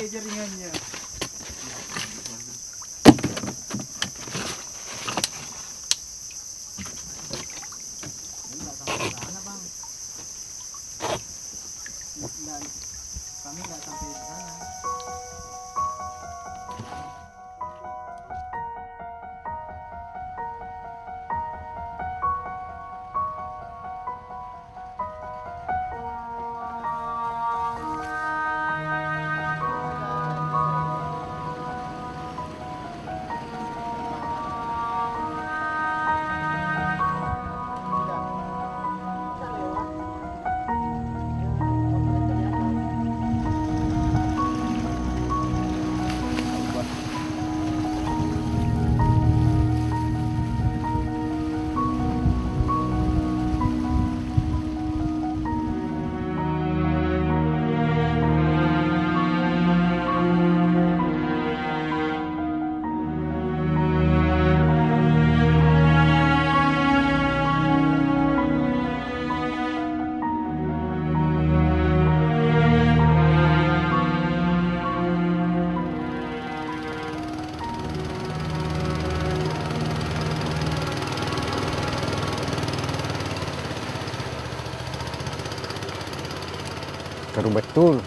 Jaringannya. Kami nggak sampai di sana. Keruh betul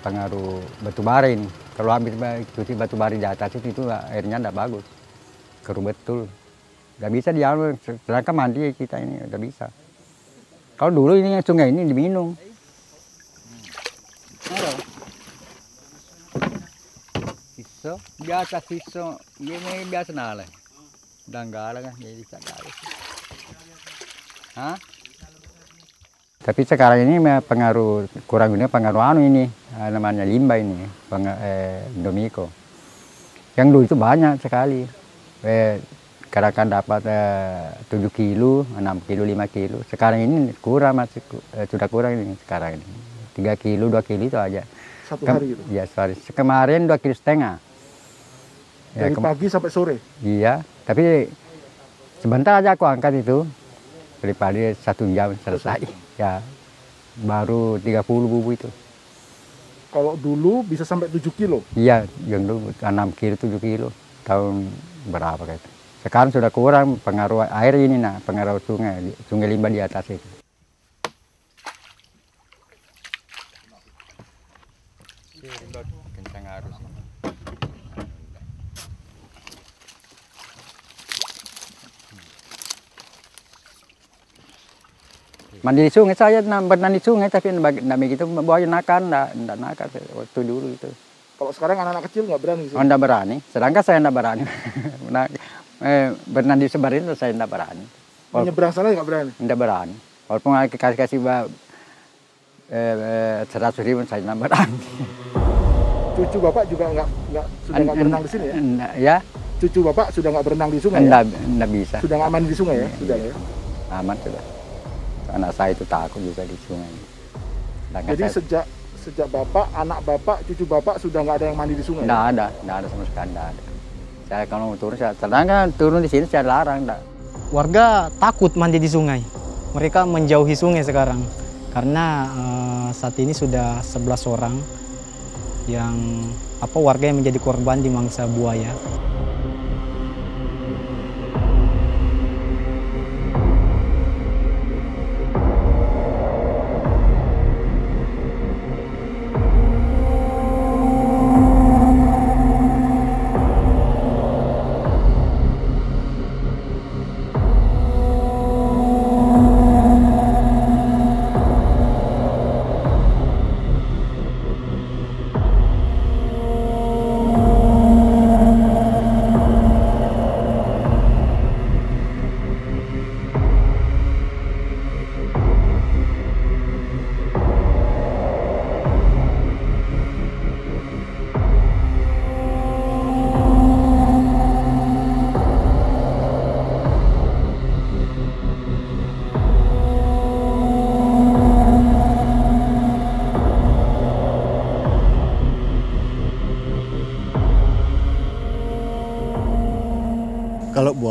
pengaruh batu bara ini. Kalau habis cuci batu bara di atas itu airnya tidak bagus. Keruh betul. Nggak bisa diambil, sedangkan mandi kita ini nggak bisa. Kalau dulu ini sungai ini diminum. Siso, biasa siso, ini biasa nala. Udah nggak ada kan, jadi tidak ada. Hah? Tapi sekarang ini pengaruh kurang ini pengaruh ini namanya limbah ini, Indomiko. Yang dulu itu banyak sekali. Kadang-kadang dapat 7 kilo, 6 kilo, 5 kilo. Sekarang ini kurang masih sudah kurang ini sekarang ini. 3 kilo, 2 kilo itu aja. Satu hari itu? Iya, sehari. Kemarin 2,5 kilo. Dari pagi sampai sore? Iya, tapi sebentar aja aku angkat itu. Daripada 1 jam selesai. Ya, baru 30 bubu itu. Kalau dulu bisa sampai 7 kilo? Iya, yang dulu 6 kilo, 7 kilo. Tahun berapa kayak itu. Sekarang sudah kurang pengaruh air ini, pengaruh sungai limbah di atas itu. Kencang arus. Mandi di sungai, saya berenang di sungai, tapi tidak begitu bawa nakal, tidak nakal waktu dulu itu. Kalau sekarang anak-anak kecil nggak berani? Oh, tidak berani, sedangkan saya tidak berani. Berenang di sebar itu saya tidak berani. Menyeberang sana nggak berani? Tidak berani. Walaupun kasih 100.000 saya tidak berani. Cucu bapak juga sudah nggak berenang di sini ya? Ya. Cucu bapak sudah nggak berenang di sungai? Tidak bisa. Sudah nggak aman di sungai ya? Sudah ya? Aman sudah. Anak saya itu takut juga di sungai. Jadi sejak bapak, anak bapak, cucu bapak sudah nggak ada yang mandi di sungai? Tidak ada sama sekali, tidak ada. Saya kalau mau turun, sedangkan turun di sini saya larang. Enggak. Warga takut mandi di sungai. Mereka menjauhi sungai sekarang. Karena saat ini sudah 11 orang yang warga yang menjadi korban di mangsa buaya.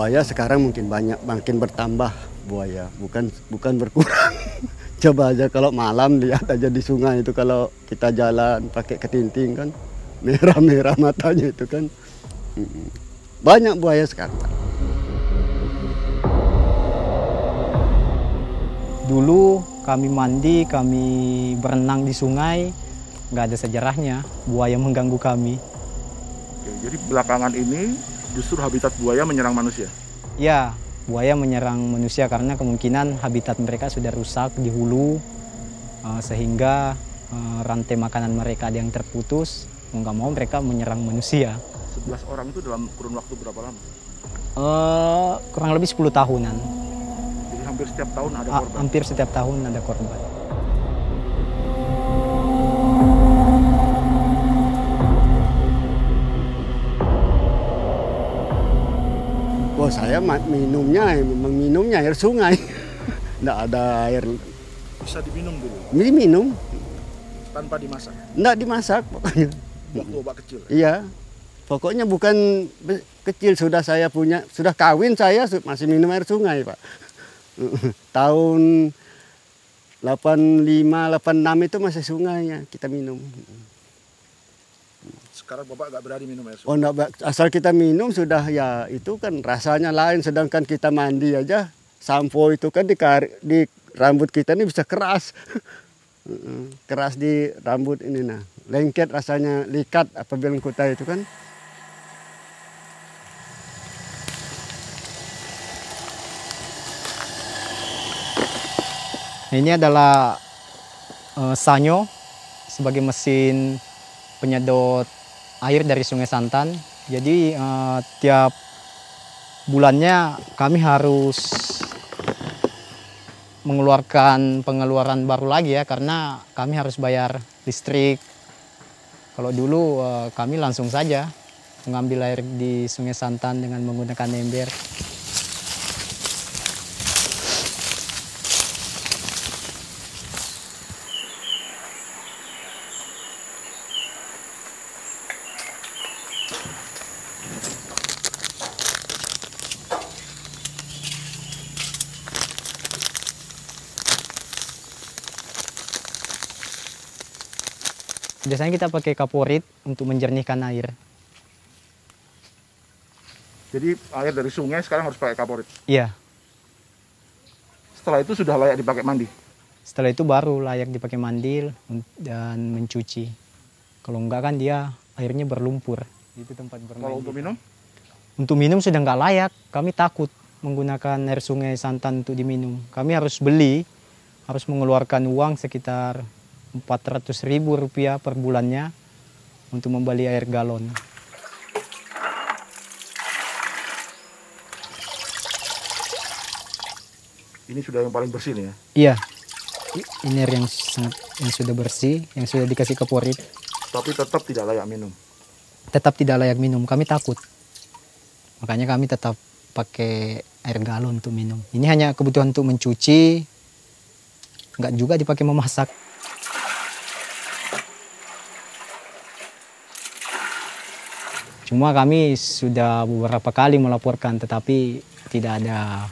buaya sekarang mungkin banyak, makin bertambah buaya, bukan berkurang. Coba aja kalau malam lihat aja di sungai itu, kalau kita jalan pakai ketinting kan merah-merah matanya itu kan. Banyak buaya sekarang. Dulu kami mandi, kami berenang di sungai, nggak ada sejarahnya buaya mengganggu kami. Oke, jadi belakangan ini justru habitat buaya menyerang manusia? Ya, buaya menyerang manusia karena kemungkinan habitat mereka sudah rusak di hulu, sehingga rantai makanan mereka ada yang terputus, mau nggak mau mereka menyerang manusia. 11 orang itu dalam kurun waktu berapa lama? Kurang lebih 10 tahunan. Jadi hampir setiap tahun ada korban? Hampir setiap tahun ada korban. Oh, saya minumnya air sungai. Nggak ada air. Bisa diminum dulu? Minum. Tanpa dimasak? Nggak dimasak pokoknya. Waktu obat kecil? Iya. Pokoknya bukan kecil, sudah kawin saya masih minum air sungai, Pak. Tahun 85, 86 itu masih sungainya kita minum. Sekarang Bapak nggak berani minum air sungai? Oh, enggak, asal kita minum sudah, ya itu kan rasanya lain, sedangkan kita mandi aja, sampo itu kan di rambut kita ini bisa keras. Keras di rambut ini, nah. Lengket rasanya, likat apa bilang kuta itu kan. Ini adalah sanyo sebagai mesin penyedot air dari Sungai Santan. Jadi tiap bulannya kami harus mengeluarkan pengeluaran baru lagi ya, karena kami harus bayar listrik. Kalau dulu kami langsung saja mengambil air di Sungai Santan dengan menggunakan ember. Biasanya kita pakai kaporit untuk menjernihkan air. Jadi air dari sungai sekarang harus pakai kaporit? Iya. Setelah itu sudah layak dipakai mandi? Setelah itu baru layak dipakai mandi dan mencuci. Kalau enggak kan dia airnya berlumpur. Itu tempat bermain. Kalau untuk minum? Untuk minum sudah enggak layak. Kami takut menggunakan air Sungai Santan untuk diminum. Kami harus beli, harus mengeluarkan uang sekitar Rp400.000 per bulannya untuk membeli air galon. Ini sudah yang paling bersih nih ya? Iya, ini air yang sudah bersih, yang sudah dikasih kaporit. Tapi tetap tidak layak minum? Tetap tidak layak minum, kami takut. Makanya kami tetap pakai air galon untuk minum. Ini hanya kebutuhan untuk mencuci, nggak juga dipakai memasak. Cuma kami sudah beberapa kali melaporkan, tetapi tidak ada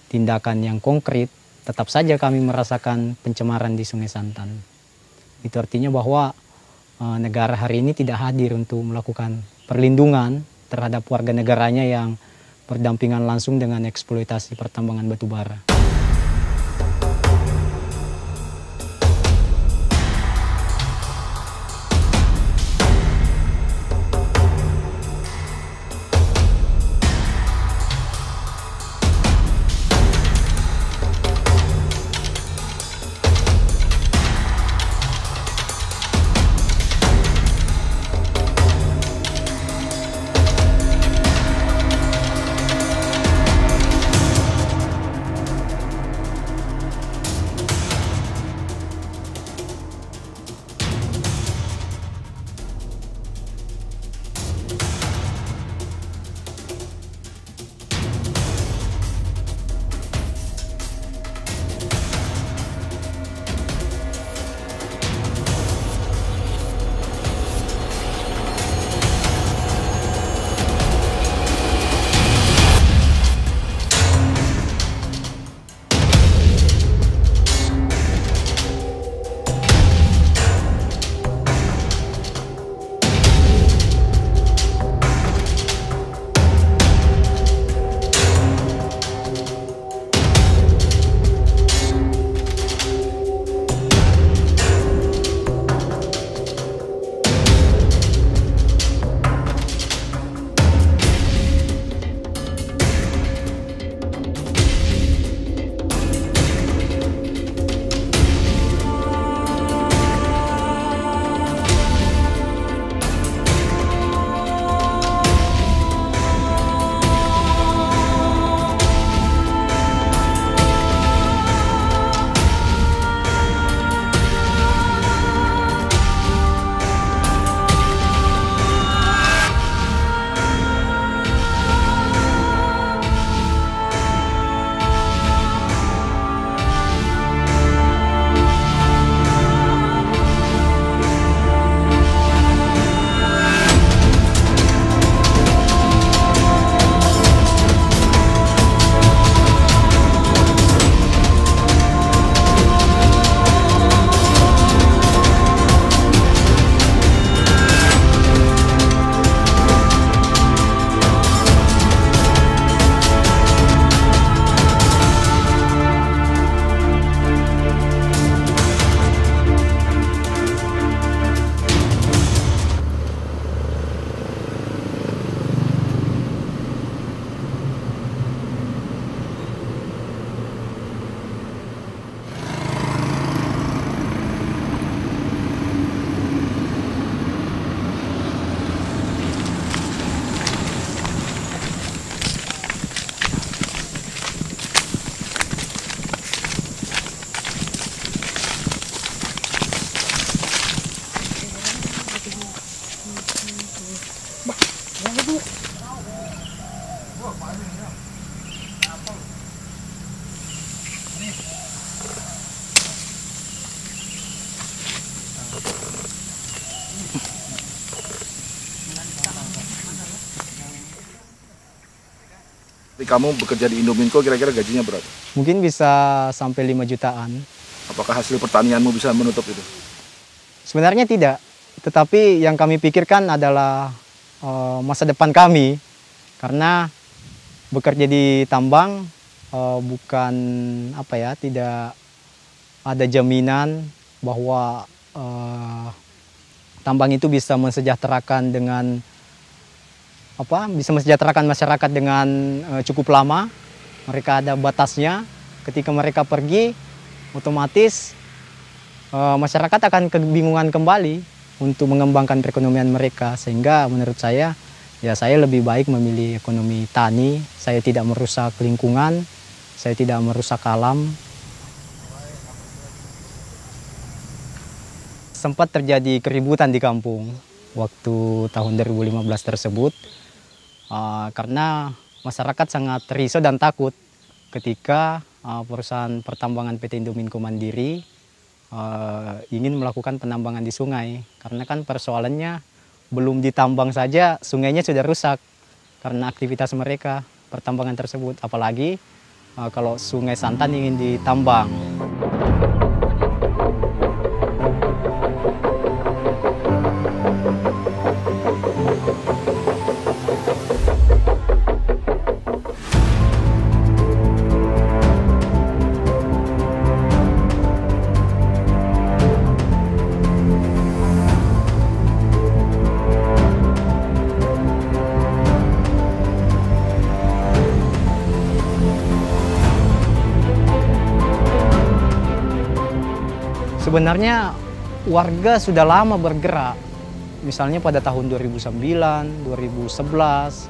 tindakan yang konkret. Tetap saja kami merasakan pencemaran di Sungai Santan. Itu artinya bahwa negara hari ini tidak hadir untuk melakukan perlindungan terhadap warga negaranya yang berdampingan langsung dengan eksploitasi pertambangan batu bara. kamu bekerja di Indominco kira-kira gajinya berapa? Mungkin bisa sampai 5 jutaan. Apakah hasil pertanianmu bisa menutup itu? Sebenarnya tidak, tetapi yang kami pikirkan adalah masa depan kami. Karena bekerja di tambang bukan tidak ada jaminan bahwa tambang itu bisa mensejahterakan masyarakat dengan cukup lama. Mereka ada batasnya. Ketika mereka pergi, otomatis masyarakat akan kebingungan kembali untuk mengembangkan perekonomian mereka. Sehingga menurut saya, saya lebih baik memilih ekonomi tani. Saya tidak merusak lingkungan, saya tidak merusak alam. Sempat terjadi keributan di kampung waktu tahun 2015 tersebut karena masyarakat sangat risau dan takut ketika perusahaan pertambangan PT Indominco Mandiri ingin melakukan penambangan di sungai. Karena kan persoalannya belum ditambang saja sungainya sudah rusak karena aktivitas mereka pertambangan tersebut. Apalagi kalau Sungai Santan ingin ditambang. Sebenarnya warga sudah lama bergerak. Misalnya pada tahun 2009, 2011,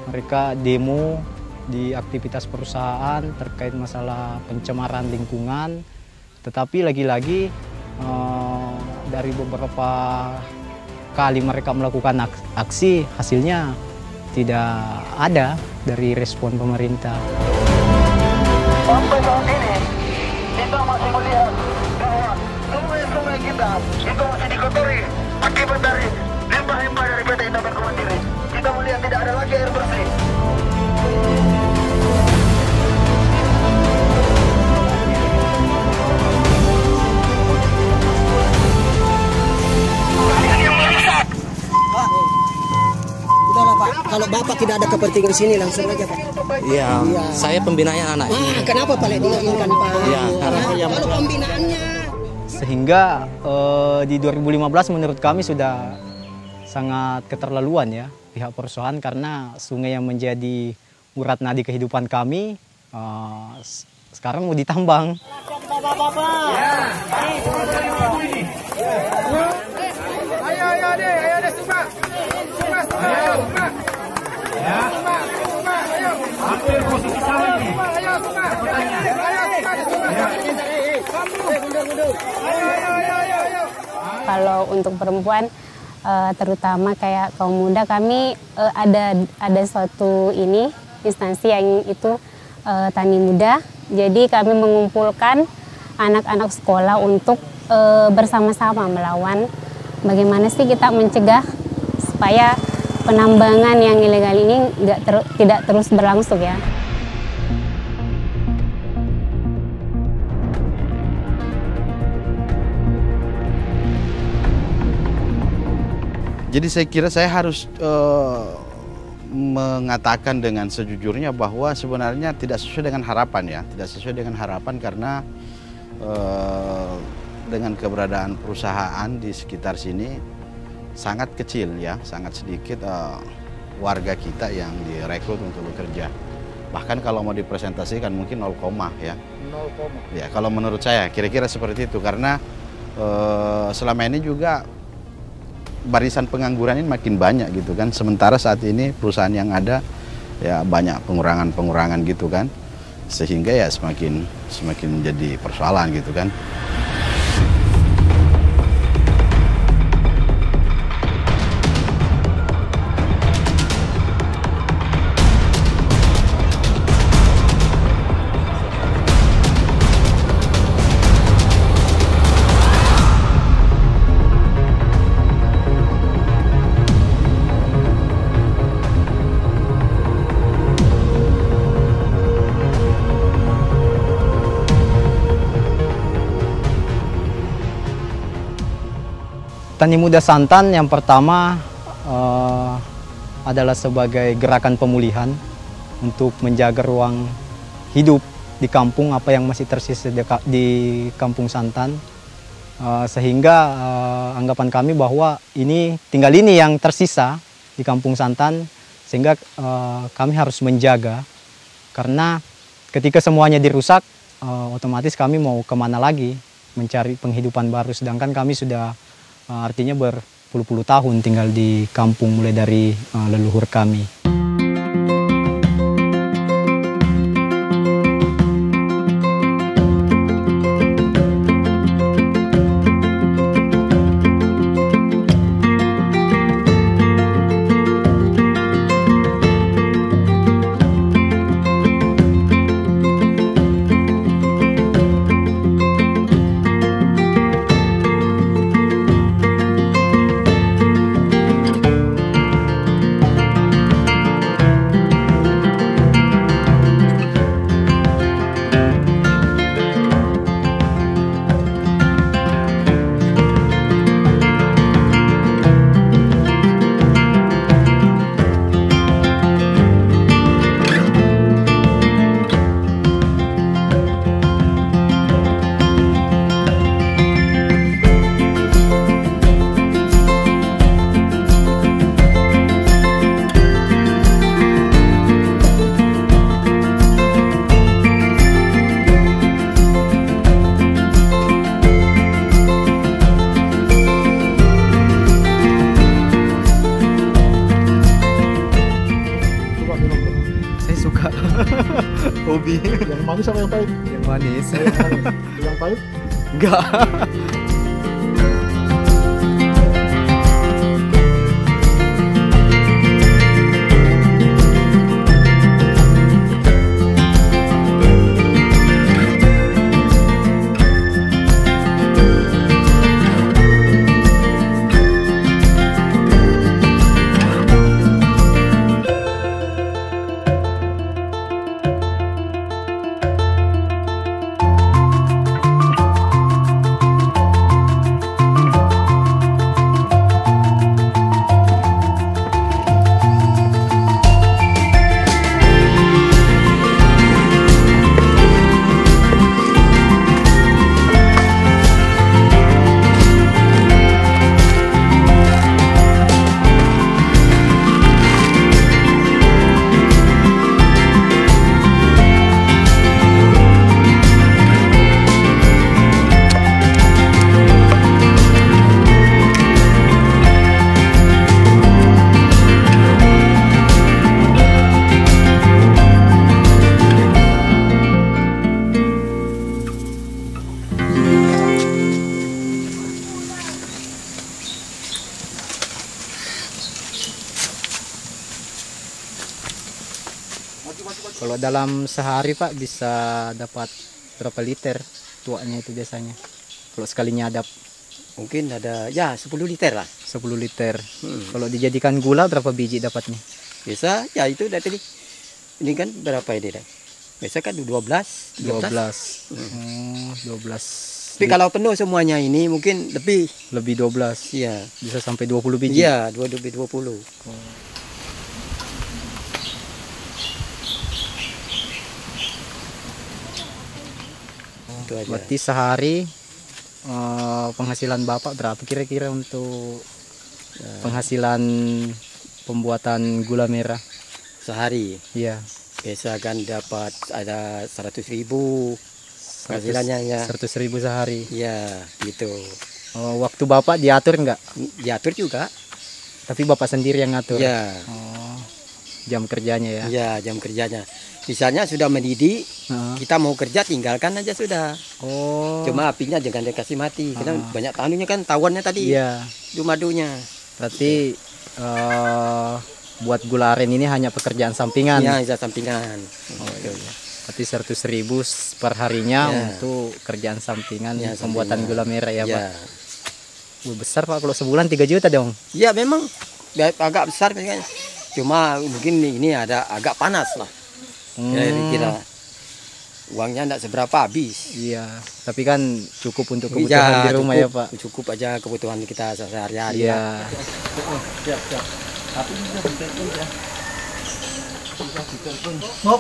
mereka demo di aktivitas perusahaan terkait masalah pencemaran lingkungan. Tetapi lagi-lagi dari beberapa kali mereka melakukan aksi, hasilnya tidak ada dari respon pemerintah. Sampai saat ini, kita masih melihat bahwa sungai-sungai kita itu masih dikotori akibat dari limbah-limbah dari PT Indominco Mandiri. Kita melihat tidak ada lagi air bersih. Udahlah Pak, kalau Bapak tidak ada kepentingan sini langsung aja Pak. Iya, saya pembinanya anak. Kenapa Pak diinginkan Pak? Iya, karena kalau pembinaannya. Sehingga di 2015 menurut kami sudah sangat keterlaluan ya pihak perusahaan, karena sungai yang menjadi urat nadi kehidupan kami sekarang mau ditambang. Kalau untuk perempuan, terutama kayak kaum muda, kami ada suatu instansi yang itu Tani Muda. Jadi kami mengumpulkan anak-anak sekolah untuk bersama-sama melawan bagaimana sih kita mencegah supaya penambangan yang ilegal ini tidak terus berlangsung ya. Jadi saya kira saya harus mengatakan dengan sejujurnya bahwa sebenarnya tidak sesuai dengan harapan ya. Tidak sesuai dengan harapan karena dengan keberadaan perusahaan di sekitar sini sangat kecil ya, sangat sedikit warga kita yang direkrut untuk bekerja. Bahkan kalau mau dipresentasikan mungkin 0, ya. 0, ya, kalau menurut saya kira-kira seperti itu, karena selama ini juga barisan pengangguran ini makin banyak gitu kan. Sementara saat ini perusahaan yang ada ya banyak pengurangan gitu kan. Sehingga ya semakin menjadi persoalan gitu kan. Tani Muda Santan yang pertama adalah sebagai gerakan pemulihan untuk menjaga ruang hidup di kampung apa yang masih tersisa di Kampung Santan. Sehingga anggapan kami bahwa tinggal ini yang tersisa di Kampung Santan, sehingga kami harus menjaga, karena ketika semuanya dirusak, otomatis kami mau kemana lagi mencari penghidupan baru, sedangkan kami sudah artinya berpuluh-puluh tahun tinggal di kampung mulai dari leluhur kami. Hobi. Yang manis sama yang pahit? Yang manis. Yang pahit? Enggak. Kalau dalam sehari Pak bisa dapat berapa liter tuaknya itu biasanya? Kalau sekali nyadap? Mungkin ada ya 10 liter lah. 10 liter. Kalau dijadikan gula berapa biji dapatnya? Biasa ya itu dari tadi. Ini kan berapa ini dah? Biasa kan 12. 12. 12. Tapi kalau penuh semuanya ini mungkin lebih 12. Iya. Bisa sampai 20 biji. Iya, 20. Berarti sehari penghasilan Bapak berapa kira-kira untuk penghasilan pembuatan gula merah? Sehari? Iya. Biasa kan dapat ada 100.000 penghasilannya ya. 100.000 sehari? Iya, gitu. Waktu Bapak diatur enggak? Diatur juga. Tapi Bapak sendiri yang ngatur? Iya. Jam kerjanya ya? Iya, jam kerjanya. Misalnya sudah mendidih, kita mau kerja tinggalkan aja sudah. Cuma apinya jangan dikasih mati, karena banyak tanunya kan tawannya tadi. Iya. Itu madunya. Berarti buat gula aren ini hanya pekerjaan sampingan? Iya, sampingan. Berarti 100.000 per harinya untuk kerjaan sampingan pembuatan gula merah ya Pak? Besar Pak, kalau sebulan 3 juta dong? Iya memang agak besar, cuma mungkin ini ada agak panas lah. Kira-kira uangnya tidak seberapa habis. Iya, tapi kan cukup untuk kebutuhan di rumah cukup, ya Pak. Cukup aja kebutuhan kita sehari-hari. Iya. Tapi bisa ditelepon ya. Bisa ditelepon.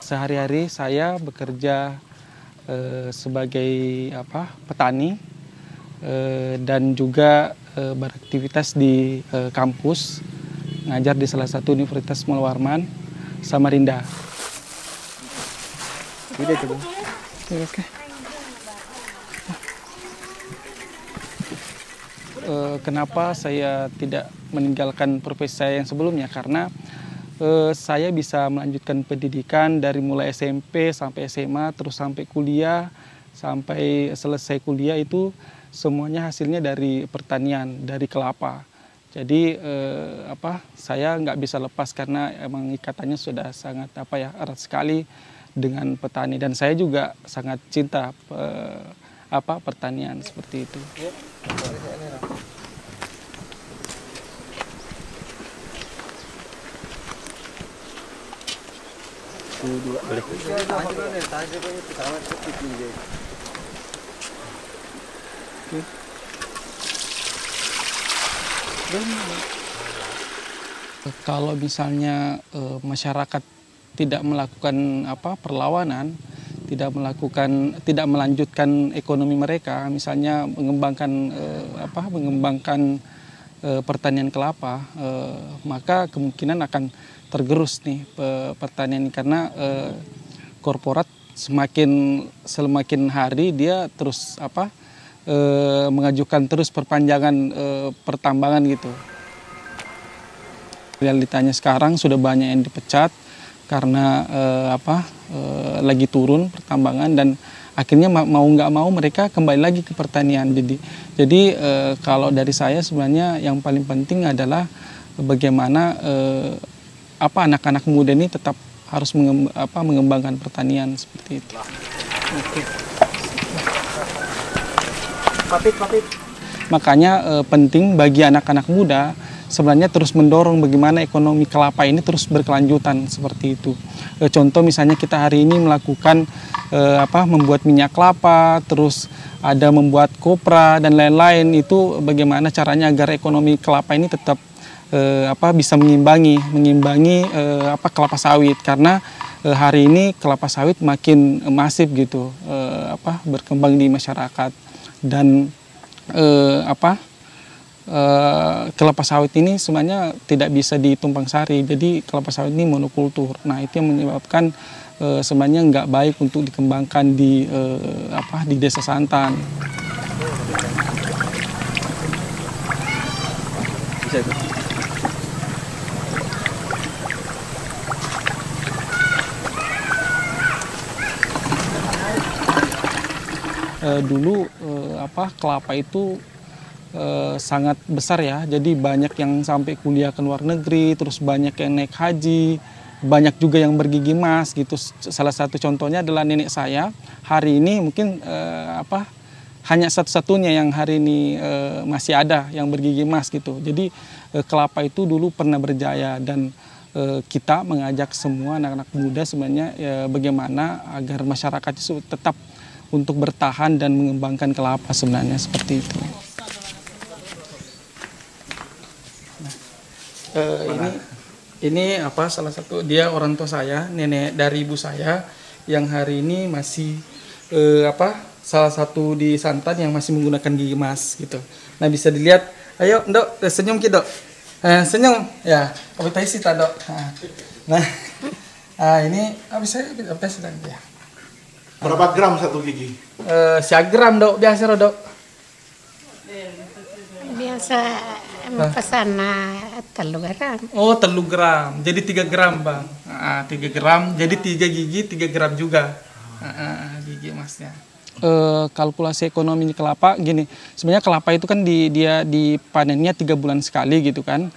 Sehari-hari saya bekerja sebagai petani dan juga beraktivitas di kampus, ngajar di salah satu Universitas Mul Warman, Samarinda. Oke. Kenapa saya tidak meninggalkan profesi saya yang sebelumnya? Karena saya bisa melanjutkan pendidikan dari mulai SMP sampai SMA, terus sampai kuliah, sampai selesai kuliah itu semuanya hasilnya dari pertanian, dari kelapa. Jadi saya nggak bisa lepas karena emang ikatannya sudah sangat erat sekali dengan petani, dan saya juga sangat cinta pertanian seperti itu. Kalau misalnya masyarakat tidak melakukan perlawanan, tidak melanjutkan ekonomi mereka, misalnya mengembangkan pertanian kelapa, maka kemungkinan akan tergerus nih pertanian ini, karena korporat semakin hari dia terus mengajukan terus perpanjangan pertambangan gitu. Realitanya sekarang sudah banyak yang dipecat karena lagi turun pertambangan, dan akhirnya mau nggak mau mereka kembali lagi ke pertanian. Jadi kalau dari saya sebenarnya yang paling penting adalah bagaimana anak-anak muda ini tetap harus mengembangkan pertanian seperti itu. Oke. Makanya penting bagi anak-anak muda sebenarnya terus mendorong bagaimana ekonomi kelapa ini terus berkelanjutan seperti itu. Contoh misalnya kita hari ini melakukan membuat minyak kelapa, terus ada membuat kopra dan lain-lain, itu bagaimana caranya agar ekonomi kelapa ini tetap bisa mengimbangi kelapa sawit, karena hari ini kelapa sawit makin masif gitu berkembang di masyarakat, dan kelapa sawit ini sebenarnya tidak bisa ditumpang sari, jadi kelapa sawit ini monokultur. Nah itu yang menyebabkan sebenarnya nggak baik untuk dikembangkan di Desa Santan. Bisa itu. Dulu kelapa itu sangat besar ya, jadi banyak yang sampai kuliah ke luar negeri, terus banyak yang naik haji, banyak juga yang bergigi emas gitu. Salah satu contohnya adalah nenek saya. Hari ini mungkin hanya satu-satunya yang hari ini masih ada yang bergigi emas gitu. Jadi kelapa itu dulu pernah berjaya, dan kita mengajak semua anak-anak muda sebenarnya bagaimana agar masyarakat itu tetap untuk bertahan dan mengembangkan kelapa sebenarnya seperti itu. Ini salah satu dia orang tua saya, nenek dari ibu saya yang hari ini masih salah satu di Santan yang masih menggunakan gigi emas gitu. Nah bisa dilihat, ayo Dok, senyum Ki Dok. Senyum ya, apa sih Dok. Nah, ini apa sedang ya. Berapa gram satu gigi? Gram Dok, biasa Dok. Biasa pesan 3 gram. Oh 3 gram, jadi 3 gram Bang. 3 gram, jadi 3 gigi 3 gram juga. Gigi emasnya. Kalkulasi ekonomi kelapa gini, sebenarnya kelapa itu kan dia dipanennya 3 bulan sekali gitu kan.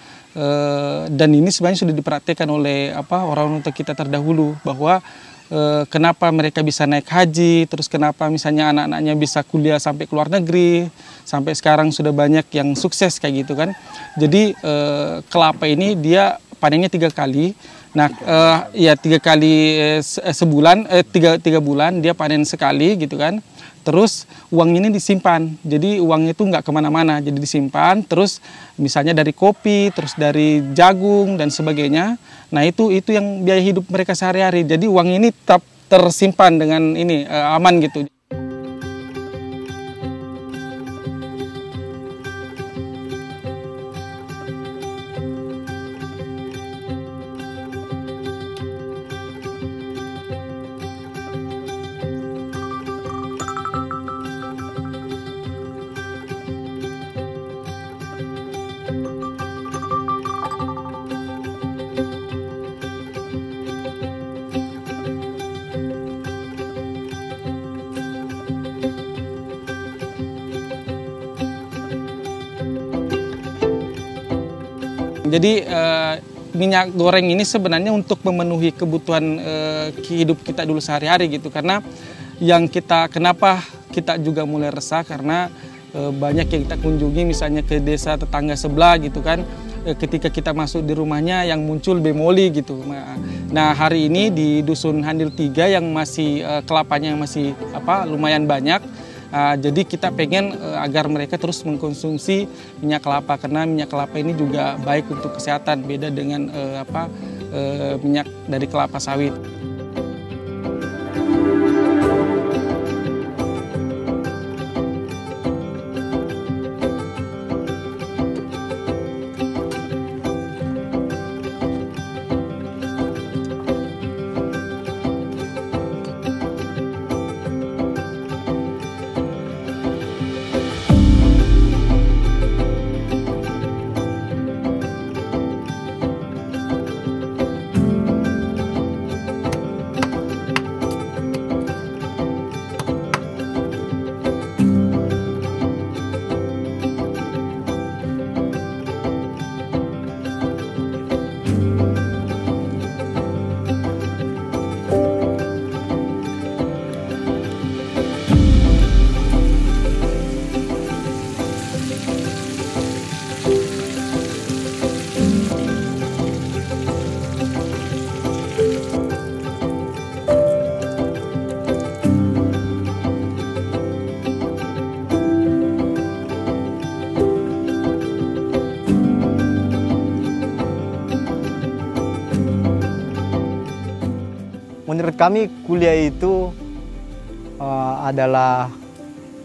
Dan ini sebenarnya sudah dipraktikkan oleh orang tua kita terdahulu, bahwa kenapa mereka bisa naik haji, terus kenapa misalnya anak-anaknya bisa kuliah sampai ke luar negeri, sampai sekarang sudah banyak yang sukses kayak gitu kan. Jadi kelapa ini dia panennya 3 kali. Nah, 3 kali sebulan, 3 bulan dia panen sekali gitu kan. Terus uang ini disimpan, jadi uang itu nggak kemana-mana, jadi disimpan. Terus misalnya dari kopi, terus dari jagung dan sebagainya. Nah itu yang biaya hidup mereka sehari-hari. Jadi uang ini tetap tersimpan dengan ini aman gitu. Jadi minyak goreng ini sebenarnya untuk memenuhi kebutuhan hidup kita dulu sehari-hari gitu. Karena kenapa kita juga mulai resah, karena banyak yang kita kunjungi misalnya ke desa tetangga sebelah gitu kan. Ketika kita masuk di rumahnya yang muncul bemoli gitu. Nah hari ini di Dusun Handil 3 yang masih kelapanya yang masih lumayan banyak. Jadi kita pengen agar mereka terus mengkonsumsi minyak kelapa, karena minyak kelapa ini juga baik untuk kesehatan, beda dengan minyak dari kelapa sawit. Menurut kami kuliah itu adalah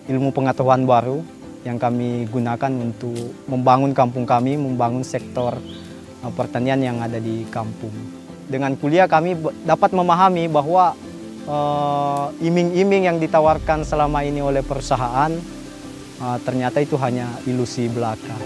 ilmu pengetahuan baru yang kami gunakan untuk membangun kampung kami, membangun sektor pertanian yang ada di kampung. Dengan kuliah kami dapat memahami bahwa iming-iming yang ditawarkan selama ini oleh perusahaan ternyata itu hanya ilusi belaka.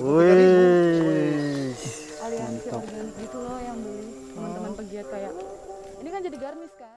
Wih,